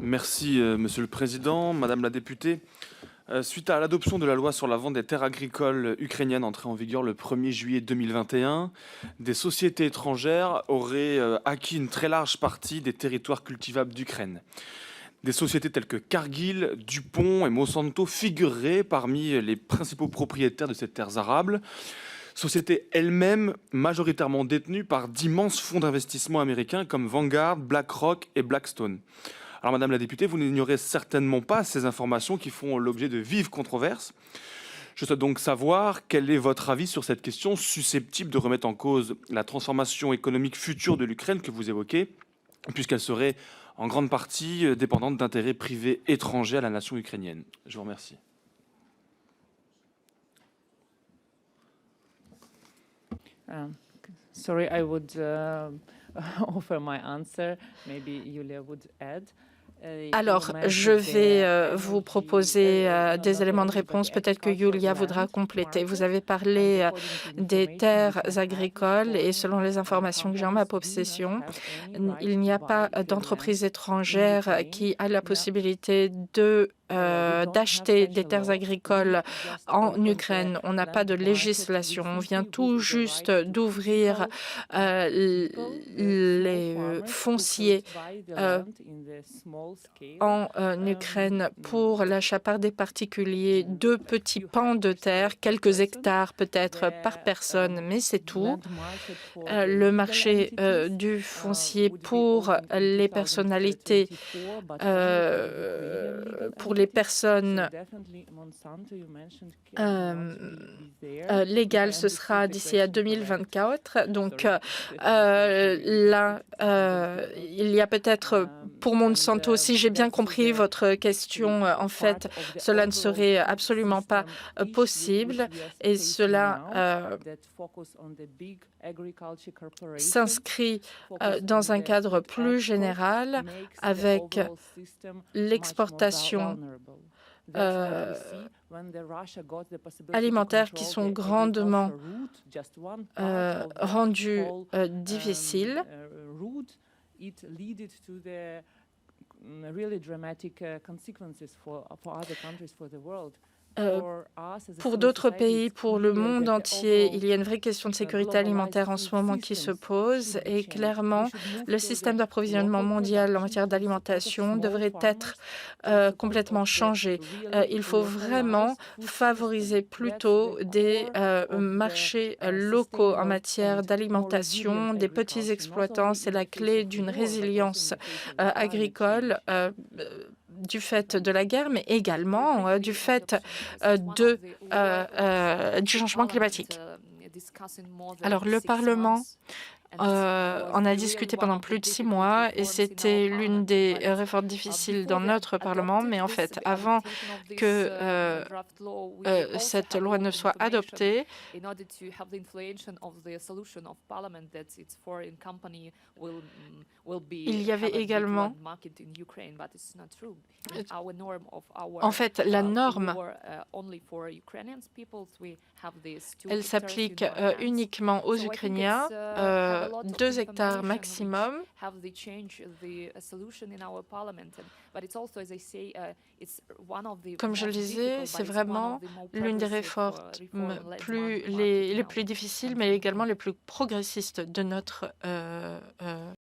Merci, Monsieur le Président, Madame la députée. Suite à l'adoption de la loi sur la vente des terres agricoles ukrainiennes entrée en vigueur le 1er juillet 2021, des sociétés étrangères auraient acquis une très large partie des territoires cultivables d'Ukraine. Des sociétés telles que Cargill, Dupont et Monsanto figureraient parmi les principaux propriétaires de ces terres arables, sociétés elles-mêmes majoritairement détenues par d'immenses fonds d'investissement américains comme Vanguard, BlackRock et Blackstone. Alors, Madame la députée, vous n'ignorez certainement pas ces informations qui font l'objet de vives controverses. Je souhaite donc savoir quel est votre avis sur cette question susceptible de remettre en cause la transformation économique future de l'Ukraine que vous évoquez, puisqu'elle serait en grande partie dépendante d'intérêts privés étrangers à la nation ukrainienne. Je vous remercie. Sorry, I would offer my answer. Maybe Yulia would add. Alors, je vais vous proposer des éléments de réponse. Peut-être que Yulia voudra compléter. Vous avez parlé des terres agricoles et selon les informations que j'ai en ma possession, il n'y a pas d'entreprise étrangère qui a la possibilité d'acheter des terres agricoles en Ukraine. On n'a pas de législation. On vient tout juste d'ouvrir les fonciers en Ukraine pour l'achat par des particuliers de petits pans de terre, quelques hectares peut-être par personne, mais c'est tout. Le marché du foncier pour les personnalités, pour les personnes légales, ce sera d'ici à 2024. Donc là, il y a peut-être pour Monsanto, si j'ai bien compris votre question, en fait, cela ne serait absolument pas possible et cela s'inscrit dans un cadre plus général avec l'exportation alimentaires qui sont grandement rendues difficiles. Pour d'autres pays, pour le monde entier, il y a une vraie question de sécurité alimentaire en ce moment qui se pose et clairement, le système d'approvisionnement mondial en matière d'alimentation devrait être complètement changé. Il faut vraiment favoriser plutôt des marchés locaux en matière d'alimentation, des petits exploitants. C'est la clé d'une résilience agricole du fait de la guerre, mais également du fait du changement climatique. Alors, le Parlement on a discuté pendant plus de 6 mois et c'était l'une des réformes difficiles dans notre Parlement. Mais en fait, avant que cette loi ne soit adoptée, il y avait également, en fait, la norme, elle s'applique uniquement aux Ukrainiens, 2 hectares maximum. Comme je le disais, c'est vraiment l'une des réformes les plus difficiles, mais également les plus progressistes de notre